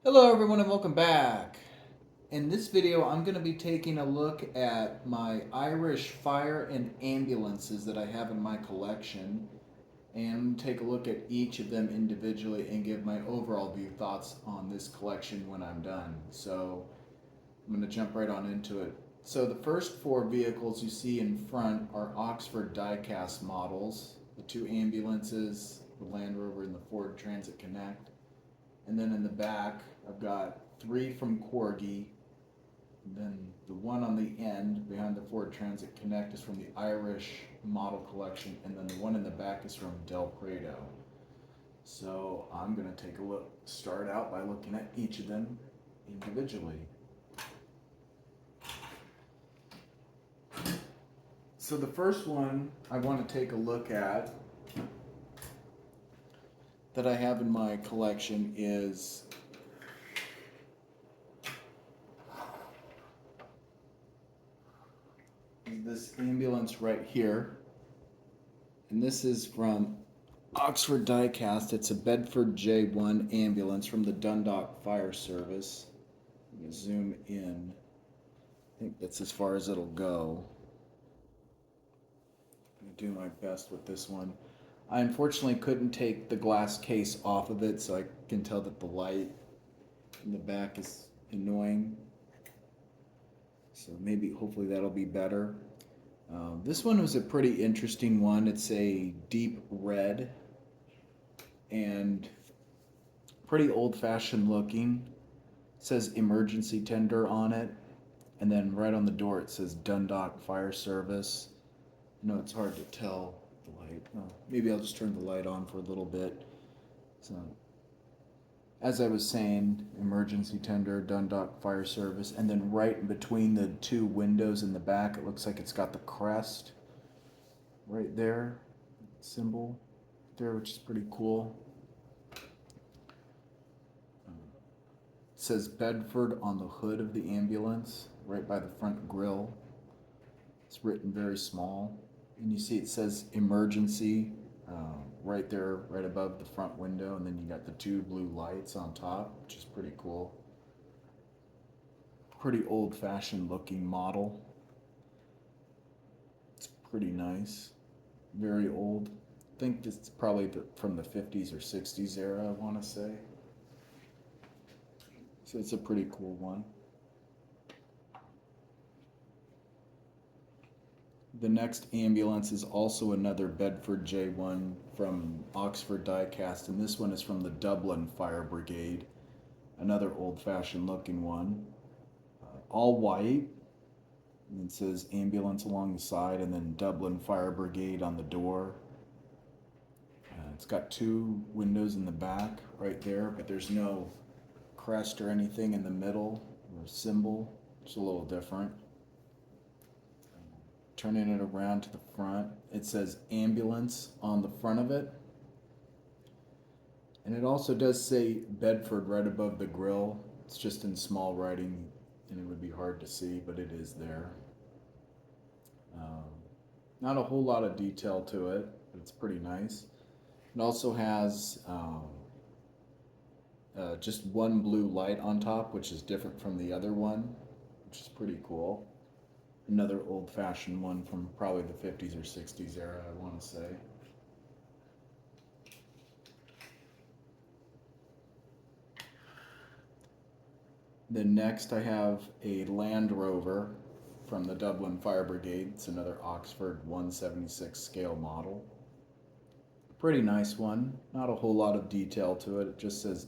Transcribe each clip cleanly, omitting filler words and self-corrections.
Hello everyone and welcome back. In this video I'm going to be taking a look at my Irish fire and ambulances that I have in my collection and take a look at each of them individually and give my overall view thoughts on this collection when I'm done. So I'm going to jump right on into it. So the first four vehicles you see in front are Oxford diecast models, the two ambulances, the Land Rover and the Ford Transit Connect. And then in the back, I've got three from Corgi. And then the one on the end behind the Ford Transit Connect is from the Irish model collection. And then the one in the back is from Del Prado. So I'm going to take a look, start out by looking at each of them individually. So the first one I want to take a look at that I have in my collection is this ambulance right here. And this is from Oxford Diecast. It's a Bedford J1 ambulance from the Dundalk Fire Service. I'm going to zoom in. I think that's as far as it'll go. I'm going to do my best with this one. I unfortunately couldn't take the glass case off of it, so I can tell that the light in the back is annoying. So maybe, hopefully that'll be better. This one was a pretty interesting one. It's a deep red and pretty old-fashioned looking. It says emergency tender on it, and then right on the door it says Dundalk Fire Service. I know it's hard to tell the light. Maybe I'll just turn the light on for a little bit. So, as I was saying, emergency tender, Dundalk Fire Service, and then right in between the two windows in the back, it looks like it's got the crest right there, symbol there, which is pretty cool. It says Bedford on the hood of the ambulance, right by the front grille. It's written very small, and you see it says emergency right there, right above the front window, and then you got the two blue lights on top, which is pretty cool. Pretty old-fashioned looking model. It's pretty nice. Very old. I think this is probably from the 50s or 60s era, I want to say. So it's a pretty cool one. The next ambulance is also another Bedford J1 from Oxford Diecast, and this one is from the Dublin Fire Brigade. Another old-fashioned looking one. All white. And it says ambulance along the side, and then Dublin Fire Brigade on the door. It's got two windows in the back right there, but there's no crest or anything in the middle or symbol. It's a little different. Turning it around to the front, it says ambulance on the front of it. And it also does say Bedford right above the grill. It's just in small writing and it would be hard to see, but it is there. Not a whole lot of detail to it, but it's pretty nice. It also has just one blue light on top, which is different from the other one, which is pretty cool. Another old-fashioned one from probably the 50s or 60s era, I want to say. Then next I have a Land Rover from the Dublin Fire Brigade. It's another Oxford 176 scale model. Pretty nice one. Not a whole lot of detail to it. It just says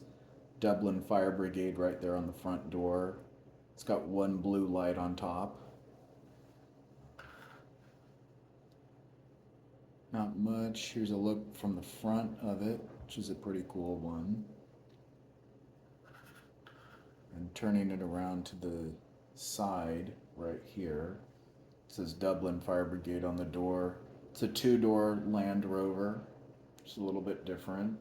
Dublin Fire Brigade right there on the front door. It's got one blue light on top. Not much. Here's a look from the front of it, which is a pretty cool one. And turning it around to the side right here, it says Dublin Fire Brigade on the door. It's a two-door Land Rover. It's a little bit different.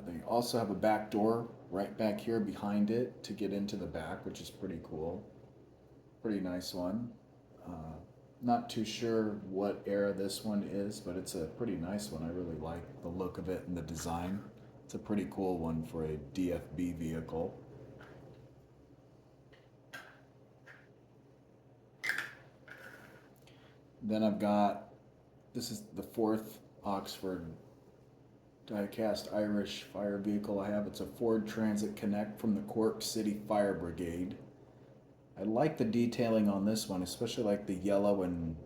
They also have a back door right back here behind it to get into the back, which is pretty cool. Pretty nice one. Not too sure what era this one is, but it's a pretty nice one. I really like the look of it and the design. It's a pretty cool one for a DFB vehicle. Then I've got, this is the fourth Oxford die-cast Irish fire vehicle I have. It's a Ford Transit Connect from the Cork City Fire Brigade. I like the detailing on this one, especially like the yellow and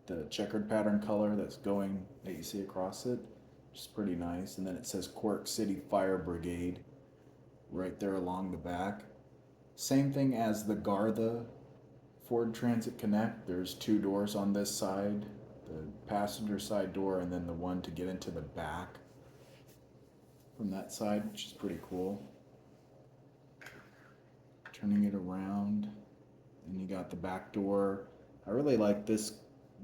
the checkered pattern color that you see across it. Which is pretty nice. And then it says Cork City Fire Brigade right there along the back. Same thing as the Garda Ford Transit Connect. There's two doors on this side, the passenger side door and then the one to get into the back from that side, which is pretty cool. Turning it around, and you got the back door. I really like this,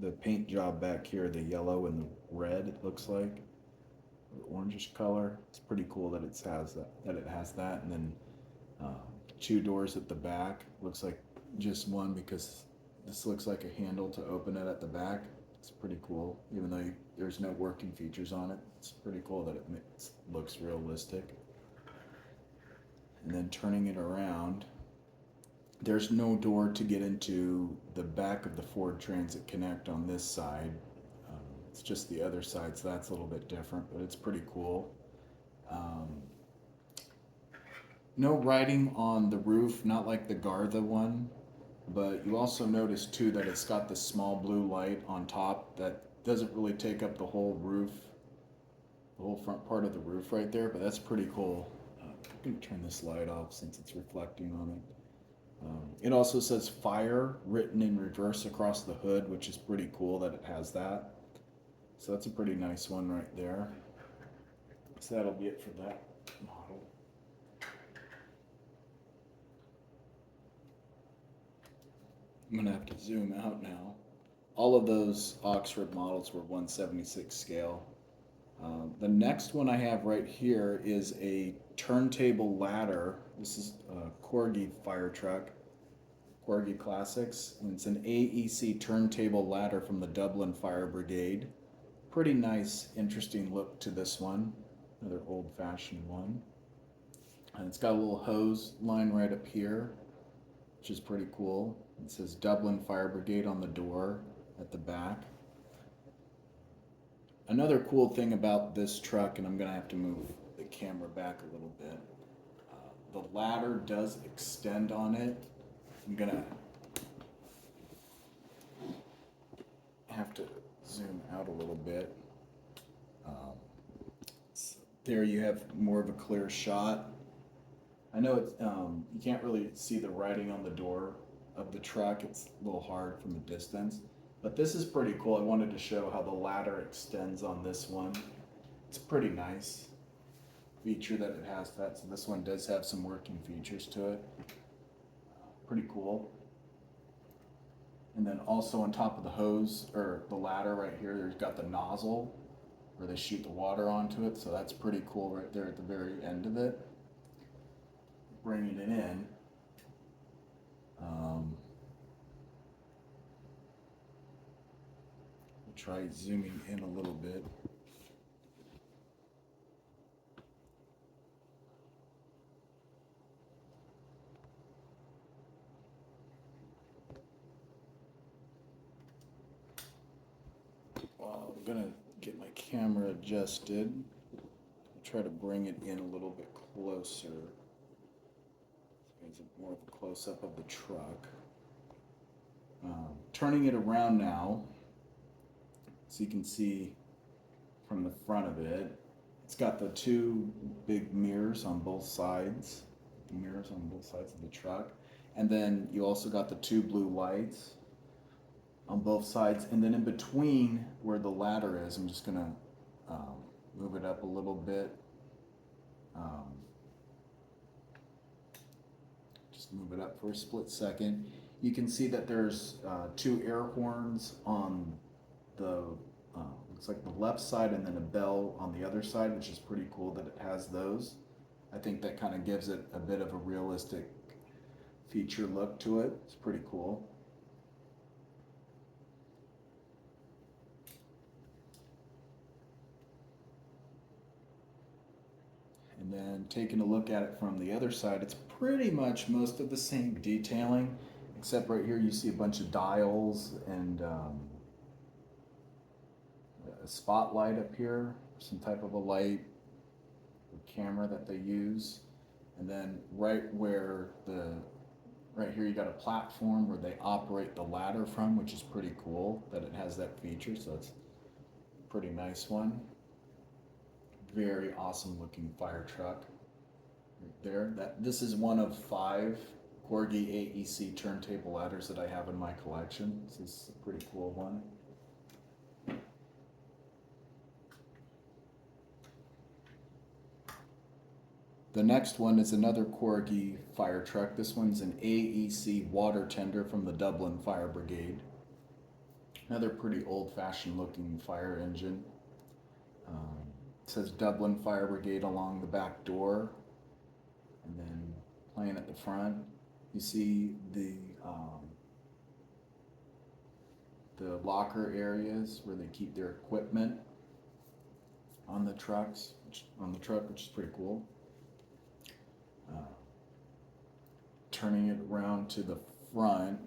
the paint job back here, the yellow and the red, it looks like, or orangish color. It's pretty cool that it has that, and then two doors at the back. Looks like just one because this looks like a handle to open it at the back. It's pretty cool, even though there's no working features on it. It's pretty cool that it looks realistic. And then turning it around, there's no door to get into the back of the Ford Transit Connect on this side. It's just the other side, so that's a little bit different, but it's pretty cool. No writing on the roof, not like the Garda one, but you also notice too that it's got the small blue light on top that doesn't really take up the whole roof, the whole front part of the roof right there, but that's pretty cool. I'm going to turn this light off since it's reflecting on it. It also says fire written in reverse across the hood, which is pretty cool that it has that. So that's a pretty nice one right there. So that'll be it for that model. I'm going to have to zoom out now. All of those Oxford models were 1/76 scale. The next one I have right here is a turntable ladder. This is a Corgi fire truck, Corgi Classics, and it's an AEC turntable ladder from the Dublin Fire Brigade. Pretty nice, interesting look to this one. Another old-fashioned one. And it's got a little hose line right up here, which is pretty cool. It says Dublin Fire Brigade on the door at the back. Another cool thing about this truck, and I'm going to have to move the camera back a little bit, the ladder does extend on it. I'm going to have to zoom out a little bit. So there you have more of a clear shot. I know it's you can't really see the writing on the door of the truck. It's a little hard from a distance. But this is pretty cool. I wanted to show how the ladder extends on this one. It's a pretty nice feature that it has that. So this one does have some working features to it. Pretty cool. And then also on top of the hose, or the ladder right here, there's got the nozzle where they shoot the water onto it. So that's pretty cool right there at the very end of it. Bringing it in. Try zooming in a little bit. Well, I'm gonna get my camera adjusted. I'll try to bring it in a little bit closer. So it's more of a close-up of the truck. Turning it around now, so you can see from the front of it. It's got the two big mirrors on both sides. Mirrors on both sides of the truck. And then you also got the two blue lights on both sides. And then in between where the ladder is, I'm just gonna move it up a little bit. Just move it up for a split second. You can see that there's two air horns on the looks like the left side, and then a bell on the other side, which is pretty cool that it has those. I think that kind of gives it a bit of a realistic feature look to it. It's pretty cool. And then taking a look at it from the other side, it's pretty much most of the same detailing, except right here you see a bunch of dials and a spotlight up here, some type of a light or camera that they use. And then right here you got a platform where they operate the ladder from, which is pretty cool that it has that feature. So it's a pretty nice one. Very awesome looking fire truck right there. This is one of 5 Corgi AEC turntable ladders that I have in my collection. This is a pretty cool one. The next one is another Corgi fire truck. This one's an AEC water tender from the Dublin Fire Brigade. Another pretty old-fashioned looking fire engine. It says Dublin Fire Brigade along the back door, and then playing at the front. You see the locker areas where they keep their equipment on the trucks, which is pretty cool. Turning it around to the front,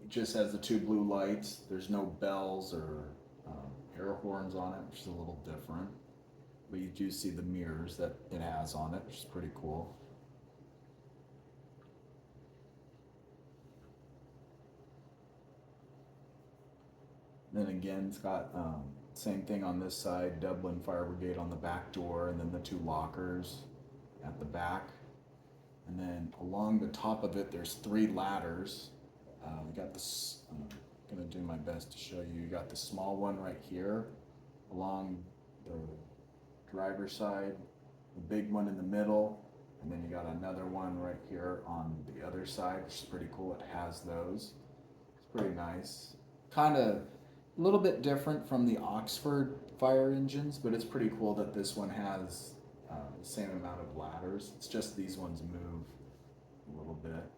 it just has the 2 blue lights. There's no bells or air horns on it, which is a little different. But you do see the mirrors that it has on it, which is pretty cool. Then again, it's got same thing on this side, Dublin Fire Brigade on the back door, and then the 2 lockers at the back. And then along the top of it, there's 3 ladders. We got this, I'm gonna do my best to show you. You got the small one right here along the driver's side, the big one in the middle, and then you got another one right here on the other side, which is pretty cool. It has those. It's pretty nice. Kind of a little bit different from the Oxford fire engines, but it's pretty cool that this one has the same amount of ladders. It's just these ones move a little bit.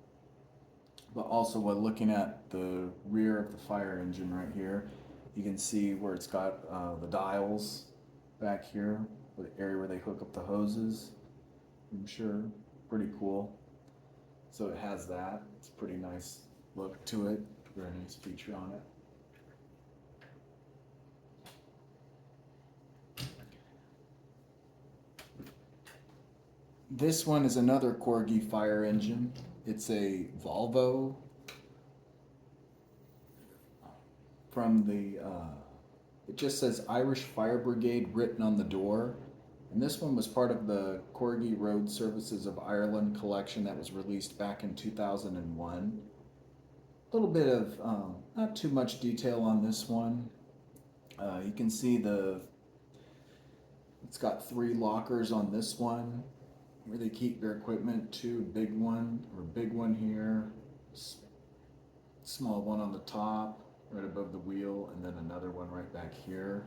But also, while looking at the rear of the fire engine right here, you can see where it's got the dials back here, the area where they hook up the hoses. I'm sure, pretty cool. So it has that. It's a pretty nice look to it. Very nice feature on it. This one is another Corgi fire engine. It's a Volvo from the, it just says Irish Fire Brigade written on the door. And this one was part of the Corgi Road Services of Ireland collection that was released back in 2001. A little bit of, not too much detail on this one. You can see it's got 3 lockers on this one, where they keep their equipment. 2 big one here, small one on the top right above the wheel, and then another one right back here.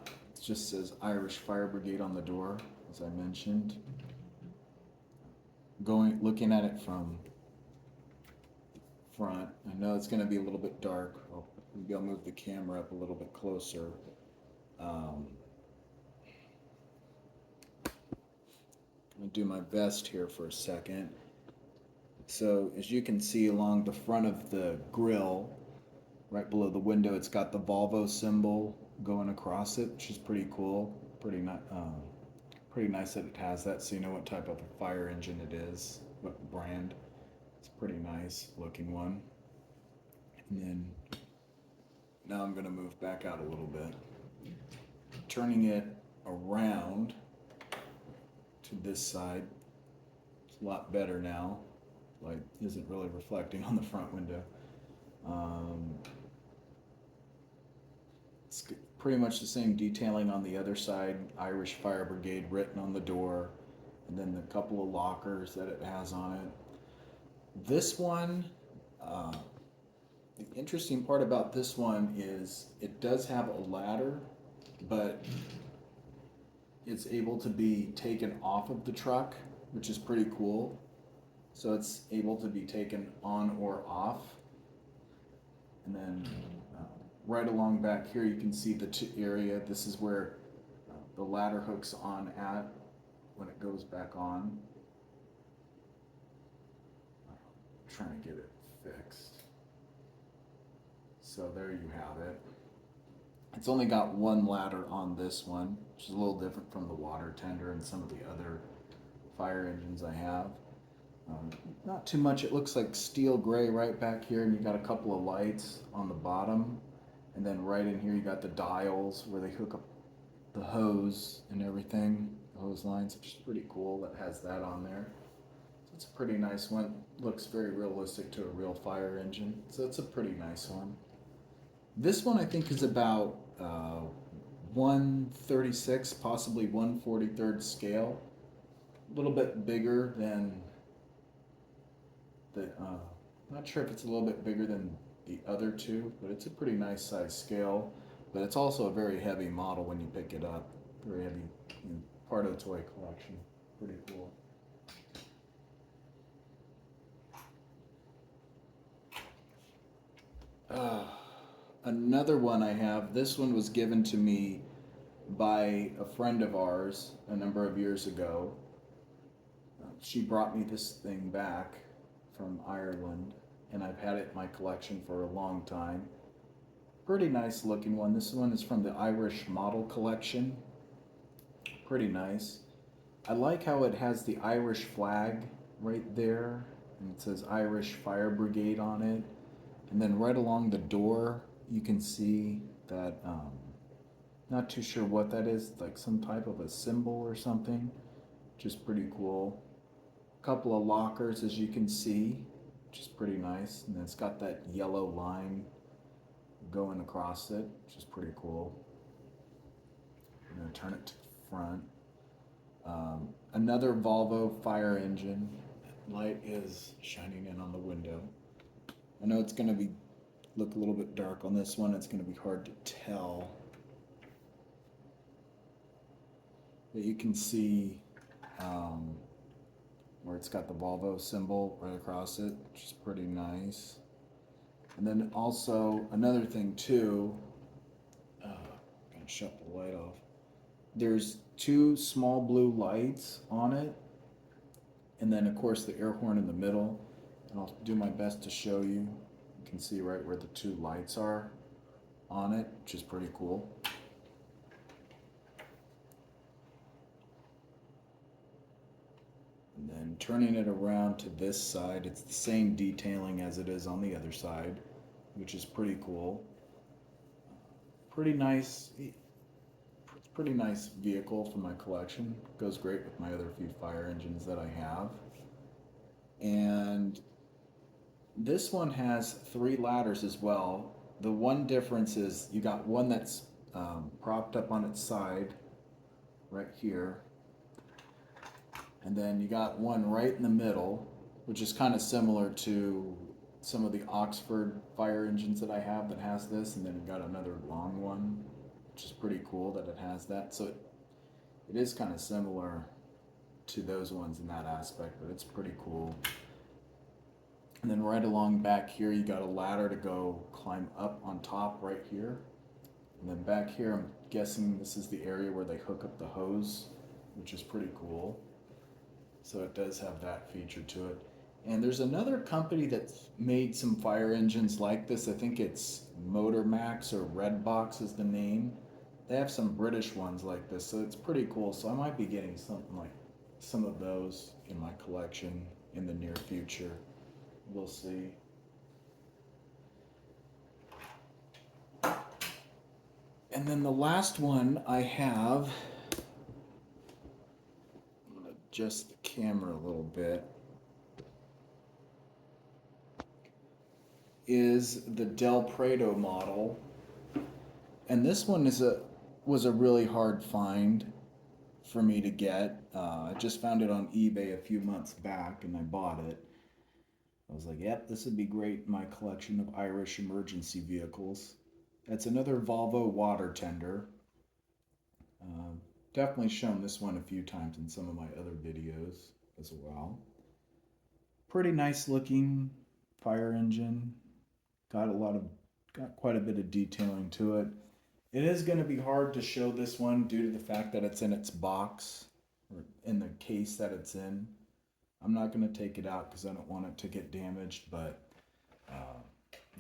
It just says Irish Fire Brigade on the door, as I mentioned. Looking at it from front, I know it's going to be a little bit dark. Maybe I'll move the camera up a little bit closer. I'll do my best here for a second. So as you can see along the front of the grill, right below the window, it's got the Volvo symbol going across it, which is pretty cool. Pretty nice that it has that, so you know what type of a fire engine it is, what brand. It's a pretty nice looking one. And then now I'm going to move back out a little bit, turning it around to this side. It's a lot better now. Light isn't really reflecting on the front window. It's pretty much the same detailing on the other side. Irish Fire Brigade written on the door, and then the couple of lockers that it has on it. This one, the interesting part about this one is it does have a ladder, but it's able to be taken off of the truck, which is pretty cool. So it's able to be taken on or off. And then right along back here, you can see the area. This is where the ladder hooks on at when it goes back on. I'm trying to get it fixed. So there you have it. It's only got one ladder on this one, which is a little different from the water tender and some of the other fire engines I have. Not too much. It looks like steel gray right back here, and you got a couple of lights on the bottom, and then right in here you got the dials where they hook up the hose and everything, the hose lines, which is pretty cool. That has that on there. So it's a pretty nice one. Looks very realistic to a real fire engine. So it's a pretty nice one. This one I think is about 1/36, possibly 1/43 scale. A little bit bigger than the. Not sure if it's a little bit bigger than the other two, but it's a pretty nice size scale. But it's also a very heavy model when you pick it up. Very heavy, part of the toy collection. Pretty cool. Another one I have. This one was given to me by a friend of ours a number of years ago. She brought me this thing back from Ireland, and I've had it in my collection for a long time. Pretty nice looking one. This one is from the Irish model collection. Pretty nice. I like how it has the Irish flag right there, and it says Irish Fire Brigade on it. And then right along the door, you can see that, not too sure what that is, like some type of a symbol or something, which is pretty cool. A couple of lockers, as you can see, which is pretty nice. And then it's got that yellow line going across it, which is pretty cool. I'm going to turn it to the front. Another Volvo fire engine. Light is shining in on the window. I know it's going to look a little bit dark on this one. It's going to be hard to tell. But you can see where it's got the Volvo symbol right across it, which is pretty nice. And then also another thing too, gonna shut the light off. There's two small blue lights on it, and then of course the air horn in the middle. And I'll do my best to show you. You can see right where the two lights are on it, which is pretty cool. And then turning it around to this side, it's the same detailing as it is on the other side, which is pretty cool. Pretty nice. It's a pretty nice vehicle for my collection. Goes great with my other few fire engines that I have. And this one has 3 ladders as well. The one difference is you got one that's propped up on its side right here. And then you got one right in the middle, which is kind of similar to some of the Oxford fire engines that I have that has this. And then you got another long one, which is pretty cool that it has that. So it is kind of similar to those ones in that aspect, but it's pretty cool. And then right along back here, you got a ladder to go climb up on top right here. And then back here, I'm guessing this is the area where they hook up the hose, which is pretty cool. So it does have that feature to it. And there's another company that's made some fire engines like this. I think it's Motor Max or Redbox is the name. They have some British ones like this, so it's pretty cool. So I might be getting something like some of those in my collection in the near future. We'll see. And then the last one I have, I'm going to adjust the camera a little bit, is the Del Prado model. And this one was a really hard find for me to get. I just found it on eBay a few months back and I bought it. I was like, yep, this would be great in my collection of Irish emergency vehicles. That's another Volvo water tender. Definitely shown this one a few times in some of my other videos as well. Pretty nice looking fire engine. Got quite a bit of detailing to it. It is going to be hard to show this one due to the fact that it's in its box or in the case that it's in. I'm not going to take it out because I don't want it to get damaged, but uh,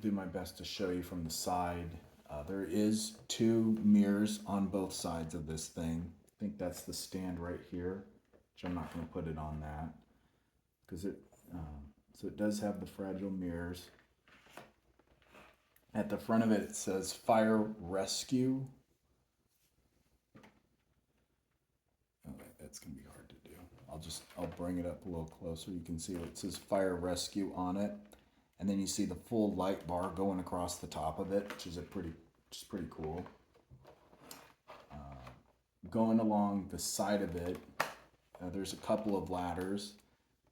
do my best to show you from the side. There is two mirrors on both sides of this thing. I think that's the stand right here, which I'm not going to put it on that because so it does have the fragile mirrors. At the front of it, it says fire rescue. Okay, that's gonna be hard to do. I'll bring it up a little closer. You can see it says fire rescue on it, and then you see the full light bar going across the top of it, which is pretty cool. Going along the side of it, there's a couple of ladders.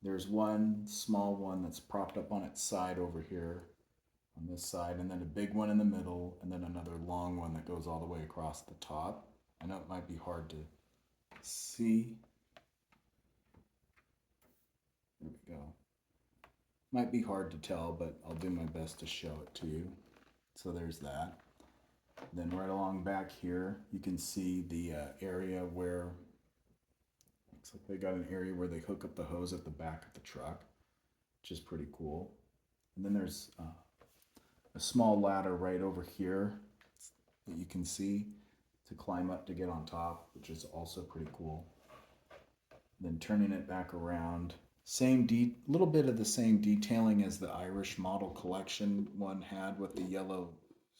There's one small one that's propped up on its side over here on this side, and then a big one in the middle, and then another long one that goes all the way across the top. I know it might be hard to see. There we go. Might be hard to tell, but I'll do my best to show it to you. So there's that. Then right along back here, you can see the area where, looks like they got an area where they hook up the hose at the back of the truck, which is pretty cool. And then there's a small ladder right over here that you can see to climb up to get on top, which is also pretty cool. Then turning it back around, little bit of the same detailing as the Irish model collection one had with the yellow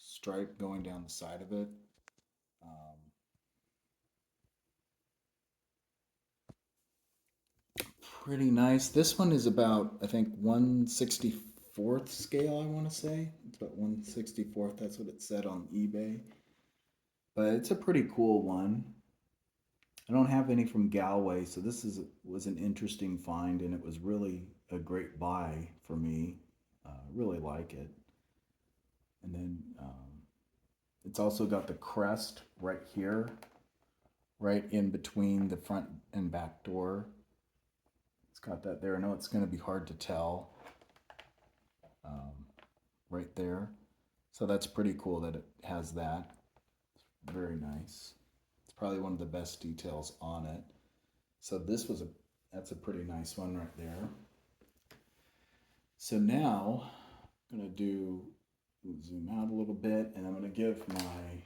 stripe going down the side of it. Pretty nice. This one is about, I think, 1/64th scale, I want to say. It's about 1/64th. That's what it said on eBay. But it's a pretty cool one. I don't have any from Galway, so was an interesting find, and it was really a great buy for me. Really like it. And then it's also got the crest right here, right in between the front and back door. It's got that there. I know it's going to be hard to tell right there. So that's pretty cool that it has that. Very nice. It's probably one of the best details on it. So that's a pretty nice one right there. So now I'm going to zoom out a little bit, and I'm going to give my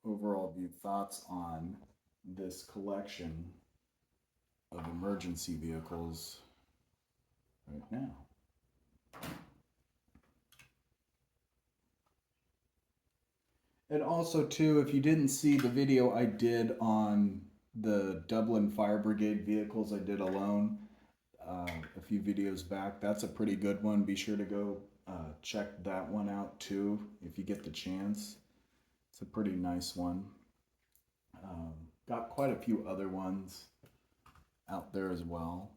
overall view thoughts on this collection of emergency vehicles right now. And also, too, if you didn't see the video I did on the Dublin Fire Brigade vehicles I did alone a few videos back, that's a pretty good one. Be sure to go check that one out, too, if you get the chance. It's a pretty nice one. Got quite a few other ones out there as well.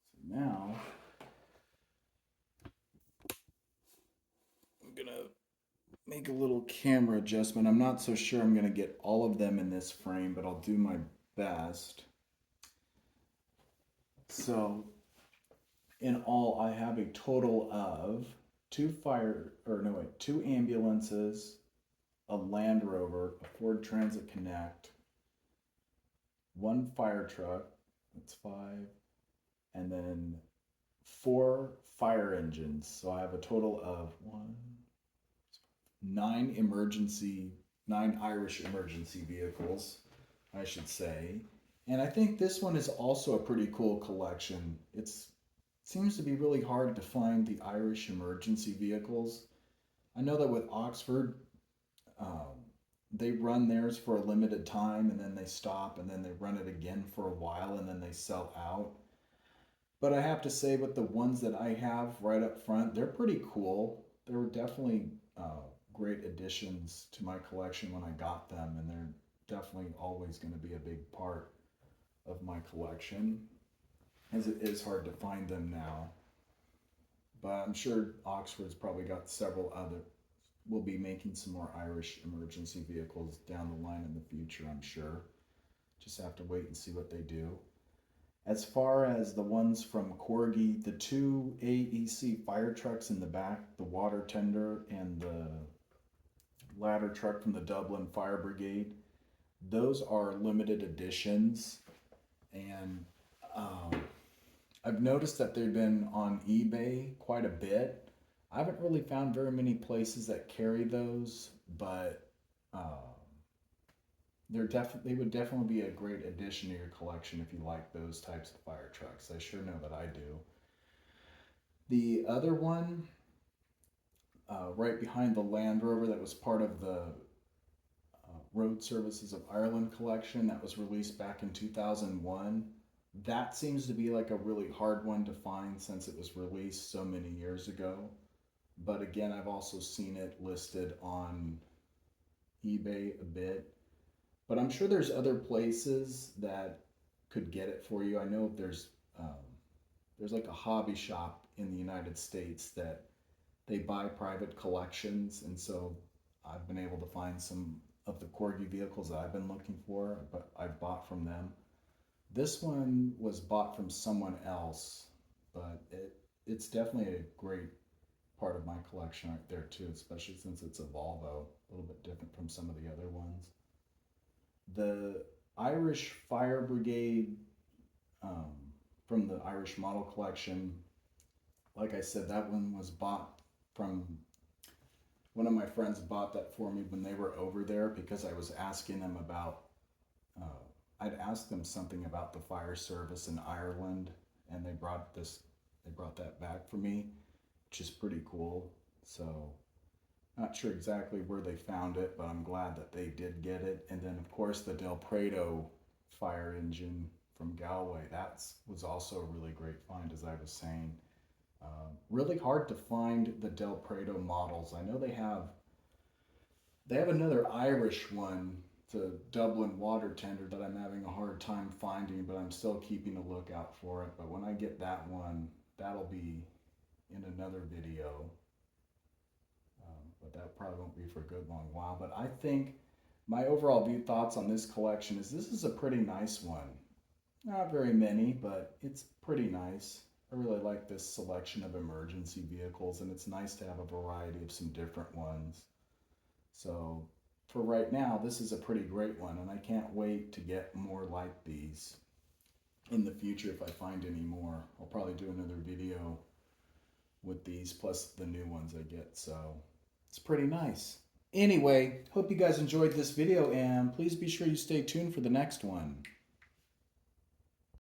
So now I'm gonna make a little camera adjustment. I'm not so sure I'm gonna get all of them in this frame, but I'll do my best. So in all, I have a total of two ambulances, a Land Rover, a Ford Transit Connect, one fire truck, that's five, and then four fire engines. So I have a total of nine Irish emergency vehicles, I should say. And I think this one is also a pretty cool collection. It seems to be really hard to find the Irish emergency vehicles. I know that with Oxford, um, they run theirs for a limited time and then they stop and then they run it again for a while and then they sell out. But I have to say, with the ones that I have right up front, they're pretty cool. They were definitely great additions to my collection when I got them, and they're definitely always going to be a big part of my collection, as it is hard to find them now. But I'm sure Oxford's probably got several other. We'll be making some more Irish emergency vehicles down the line in the future, I'm sure. Just have to wait and see what they do. As far as the ones from Corgi, the two AEC fire trucks in the back, the water tender and the ladder truck from the Dublin Fire Brigade, those are limited editions. And I've noticed that they've been on eBay quite a bit. I haven't really found very many places that carry those, but they would definitely be a great addition to your collection if you like those types of fire trucks. I sure know that I do. The other one, right behind the Land Rover, that was part of the Road Services of Ireland collection that was released back in 2001. That seems to be like a really hard one to find since it was released so many years ago. But again, I've also seen it listed on eBay a bit. But I'm sure there's other places that could get it for you. I know there's like a hobby shop in the United States that they buy private collections, and so I've been able to find some of the Corgi vehicles that I've been looking for, but I've bought from them. This one was bought from someone else, but it's definitely a great part of my collection right there too, especially since it's a Volvo, a little bit different from some of the other ones. The Irish Fire Brigade um, from the Irish Model Collection, like I said, that one was bought from one of my friends bought that for me when they were over there because I was asking them about, I'd asked them something about the fire service in Ireland, and they brought that back for me, which is pretty cool. So, not sure exactly where they found it, but I'm glad that they did get it. And then, of course, the Del Prado fire engine from Galway. That was also a really great find, as I was saying. Really hard to find the Del Prado models. I know they have another Irish one, the Dublin water tender, that I'm having a hard time finding, but I'm still keeping a lookout for it. But when I get that one, that'll be in another video. But that probably won't be for a good long while. But I think my overall thoughts on this collection is this is a pretty nice one. Not very many, but it's pretty nice. I really like this selection of emergency vehicles, and it's nice to have a variety of some different ones. So for right now, this is a pretty great one, and I can't wait to get more like these in the future if I find any more. I'll probably do another video with these plus the new ones I get, so it's pretty nice. Anyway, hope you guys enjoyed this video, and please be sure you stay tuned for the next one.